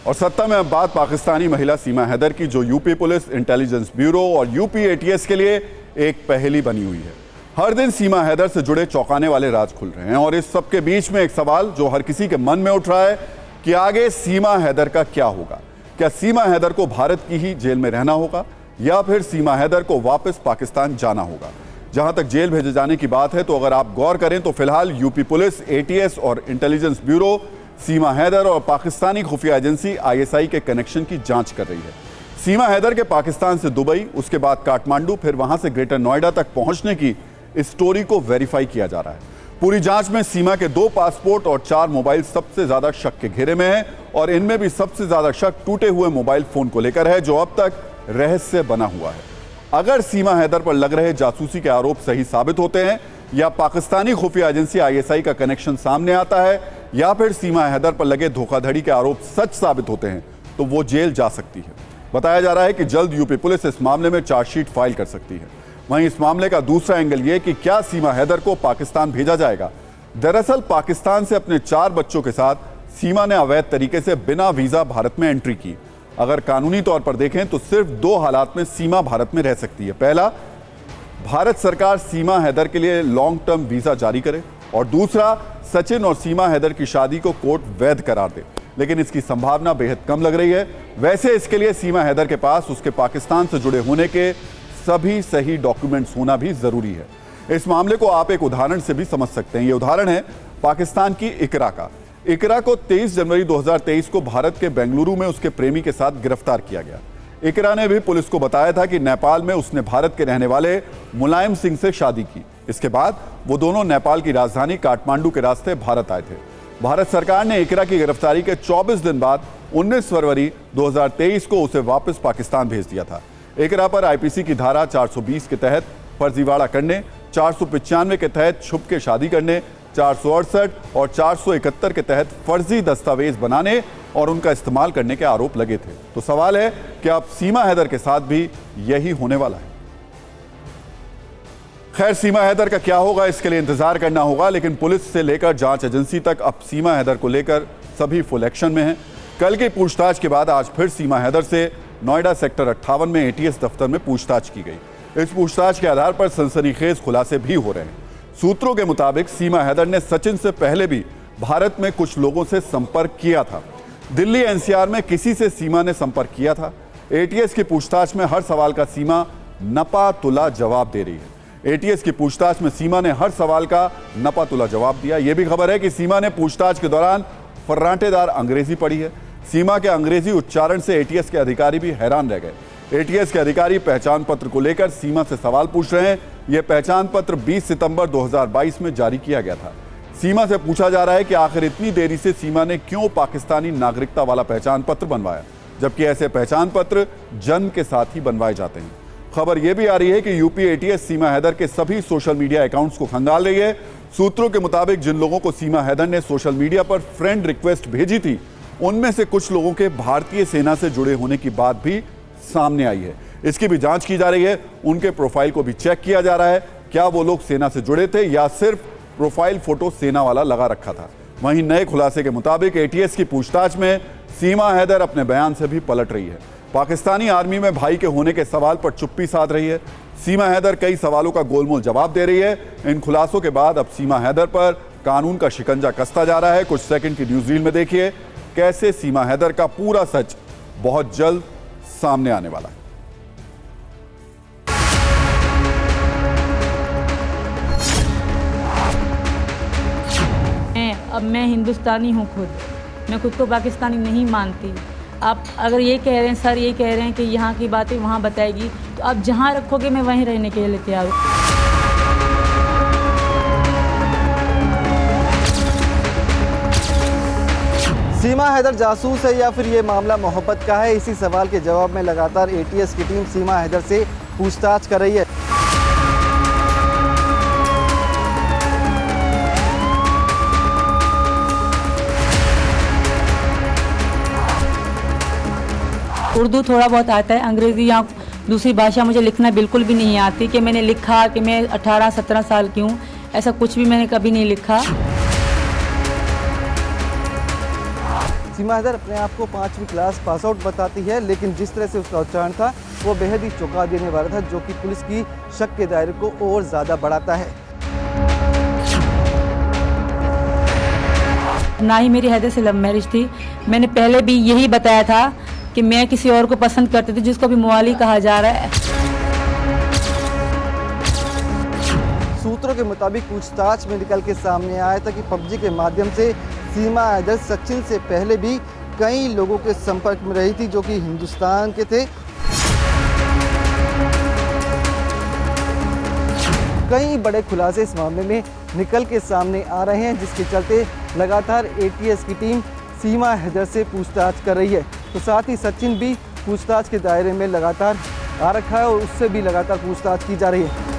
और सत्ता में अब बात पाकिस्तानी महिला सीमा हैदर की, जो यूपी पुलिस, इंटेलिजेंस ब्यूरो और यूपी एटीएस के लिए एक पहेली बनी हुई है। हर दिन सीमा हैदर से जुड़े चौंकाने वाले राज खुल रहे हैं और इस सब के बीच में एक सवाल जो हर किसी के मन में उठ रहा है कि आगे सीमा हैदर का क्या होगा। क्या सीमा हैदर को भारत की ही जेल में रहना होगा या फिर सीमा हैदर को वापस पाकिस्तान जाना होगा। जहां तक जेल भेजे जाने की बात है तो अगर आप गौर करें तो फिलहाल यूपी पुलिस, एटीएस और इंटेलिजेंस ब्यूरो सीमा हैदर और पाकिस्तानी खुफिया एजेंसी आईएसआई के कनेक्शन की जांच कर रही है। सीमा हैदर के पाकिस्तान से दुबई, उसके बाद काठमांडू, फिर वहां से ग्रेटर नोएडा तक पहुंचने की स्टोरी को वेरीफाई किया जा रहा है। पूरी जांच में सीमा के 2 पासपोर्ट और 4 मोबाइल सबसे ज्यादा शक के घेरे में है और इनमें भी सबसे ज्यादा शक टूटे हुए मोबाइल फोन को लेकर है, जो अब तक रहस्य बना हुआ है। अगर सीमा हैदर पर लग रहे जासूसी के आरोप सही साबित होते हैं या पाकिस्तानी खुफिया एजेंसी आईएसआई का कनेक्शन सामने आता है या फिर सीमा हैदर पर लगे धोखाधड़ी के आरोप सच साबित होते हैं तो वो जेल जा सकती है। बताया जा रहा है कि जल्द यूपी पुलिस इस मामले में चार्जशीट फाइल कर सकती है। वहीं इस मामले का दूसरा एंगल ये कि क्या सीमा हैदर को पाकिस्तान भेजा जाएगा। दरअसल पाकिस्तान से अपने 4 बच्चों के साथ सीमा ने अवैध तरीके से बिना वीजा भारत में एंट्री की। अगर कानूनी तौर पर देखें तो सिर्फ 2 हालात में सीमा भारत में रह सकती है। पहला, भारत सरकार सीमा हैदर के लिए लॉन्ग टर्म वीजा जारी करे और दूसरा, सचिन और सीमा हैदर की शादी को कोर्ट वैध करार दे। लेकिन इसकी संभावना बेहद कम लग रही है। वैसे इसके लिए सीमा हैदर के पास उसके पाकिस्तान से जुड़े होने के सभी सही डॉक्यूमेंट्स होना भी जरूरी है। इस मामले को आप एक उदाहरण से भी समझ सकते हैं। ये उदाहरण है पाकिस्तान की इकरा का। इकरा को 23 जनवरी 2023 को भारत के बेंगलुरु में उसके प्रेमी के साथ गिरफ्तार किया गया। इकरा ने भी पुलिस को बताया था कि नेपाल में उसने भारत के रहने वाले मुलायम सिंह से शादी की। इसके बाद वो दोनों नेपाल की राजधानी काठमांडू के रास्ते भारत आए थे। भारत सरकार ने इकरा की गिरफ्तारी के 24 दिन बाद 19 फरवरी 2023 को उसे वापस पाकिस्तान भेज दिया था। इकरा पर आईपीसी की धारा 420 के तहत फर्जीवाड़ा करने, 495 के तहत छुप के शादी करने, 468 और 471 के तहत फर्जी दस्तावेज बनाने और उनका इस्तेमाल करने के आरोप लगे थे। तो सवाल है कि अब सीमा हैदर के साथ भी यही होने वाला है। खैर, सीमा हैदर का क्या होगा इसके लिए इंतजार करना होगा, लेकिन पुलिस से लेकर जांच एजेंसी तक अब सीमा हैदर को लेकर सभी फुल एक्शन में हैं। कल की पूछताछ के बाद आज फिर सीमा हैदर से नोएडा सेक्टर 58 में एटीएस दफ्तर में पूछताछ की गई। इस पूछताछ के आधार पर सनसनीखेज खुलासे भी हो रहे हैं। सूत्रों के मुताबिक सीमा हैदर ने सचिन से पहले भी भारत में कुछ लोगों से संपर्क किया था। दिल्ली एनसीआर में किसी से सीमा ने संपर्क किया था। एटीएस की पूछताछ में हर सवाल का सीमा नपा तुला जवाब दे रही है। एटीएस की पूछताछ में सीमा ने हर सवाल का नपा तुला जवाब दिया। यह भी खबर है कि सीमा ने पूछताछ के दौरान फर्राटेदार अंग्रेजी पढ़ी है। सीमा के अंग्रेजी उच्चारण से एटीएस के अधिकारी भी हैरान रह गए। एटीएस के अधिकारी पहचान पत्र को लेकर सीमा से सवाल पूछ रहे हैं। यह पहचान पत्र 20 सितंबर 2022 में जारी किया गया था। सीमा से पूछा जा रहा है कि आखिर इतनी देरी से सीमा ने क्यों पाकिस्तानी नागरिकता वाला पहचान पत्र बनवाया, जबकि ऐसे पहचान पत्र जन्म के साथ ही बनवाए जाते हैं। खबर यह भी आ रही है कि यूपी एटीएस सीमा हैदर के सभी सोशल मीडिया अकाउंट्स को खंगाल रही है। सूत्रों के मुताबिक जिन लोगों को सीमा हैदर ने सोशल मीडिया पर फ्रेंड रिक्वेस्ट भेजी थी, उनमें से कुछ लोगों के भारतीय सेना से जुड़े होने की बात भी सामने आई है। इसकी भी जांच की जा रही है। उनके प्रोफाइल को भी चेक किया जा रहा है, क्या वो लोग सेना से जुड़े थे या सिर्फ प्रोफाइल फोटो सेना वाला लगा रखा था। वहीं नए खुलासे के मुताबिक एटीएस की पूछताछ में सीमा हैदर अपने बयान से भी पलट रही है। पाकिस्तानी आर्मी में भाई के होने के सवाल पर चुप्पी साध रही है। सीमा हैदर कई सवालों का गोलमोल जवाब दे रही है। इन खुलासों के बाद अब सीमा हैदर पर कानून का शिकंजा कसता जा रहा है। कुछ सेकंड की न्यूज रील में देखिए कैसे सीमा हैदर का पूरा सच बहुत जल्द सामने आने वाला है। अब मैं हिंदुस्तानी हूँ, मैं खुद को पाकिस्तानी नहीं मानती। आप अगर ये कह रहे हैं सर, ये कह रहे हैं कि यहाँ की बातें वहाँ बताएगी, तो आप जहाँ रखोगे मैं वहीं रहने के लिए तैयार हूँ। सीमा हैदर जासूस है या फिर ये मामला मोहब्बत का है, इसी सवाल के जवाब में लगातार एटीएस की टीम सीमा हैदर से पूछताछ कर रही है। उर्दू थोड़ा बहुत आता है, अंग्रेज़ी या दूसरी भाषा मुझे लिखना बिल्कुल भी नहीं आती। कि मैंने लिखा कि मैं 18-17 साल की हूँ, ऐसा कुछ भी मैंने कभी नहीं लिखा। सीमा हैदर अपने आप को 5वीं क्लास पास आउट बताती है, लेकिन जिस तरह से उसका उच्चारण था वो बेहद ही चौंका देने वाला था, जो कि पुलिस की शक के दायरे को और ज़्यादा बढ़ाता है। ना ही मेरी हैदर से लव मैरिज थी। मैंने पहले भी यही बताया था कि मैं किसी और को पसंद करती थी, जिसको भी मवाली कहा जा रहा है। सूत्रों के मुताबिक पूछताछ में निकल के सामने आया था कि पबजी के माध्यम से सीमा हैदर सचिन से पहले भी कई लोगों के संपर्क में रही थी, जो कि हिंदुस्तान के थे। कई बड़े खुलासे इस मामले में निकल के सामने आ रहे हैं, जिसके चलते लगातार एटीएस की टीम सीमा हैदर से पूछताछ कर रही है। तो साथ ही सचिन भी पूछताछ के दायरे में लगातार आ रखा है और उससे भी लगातार पूछताछ की जा रही है।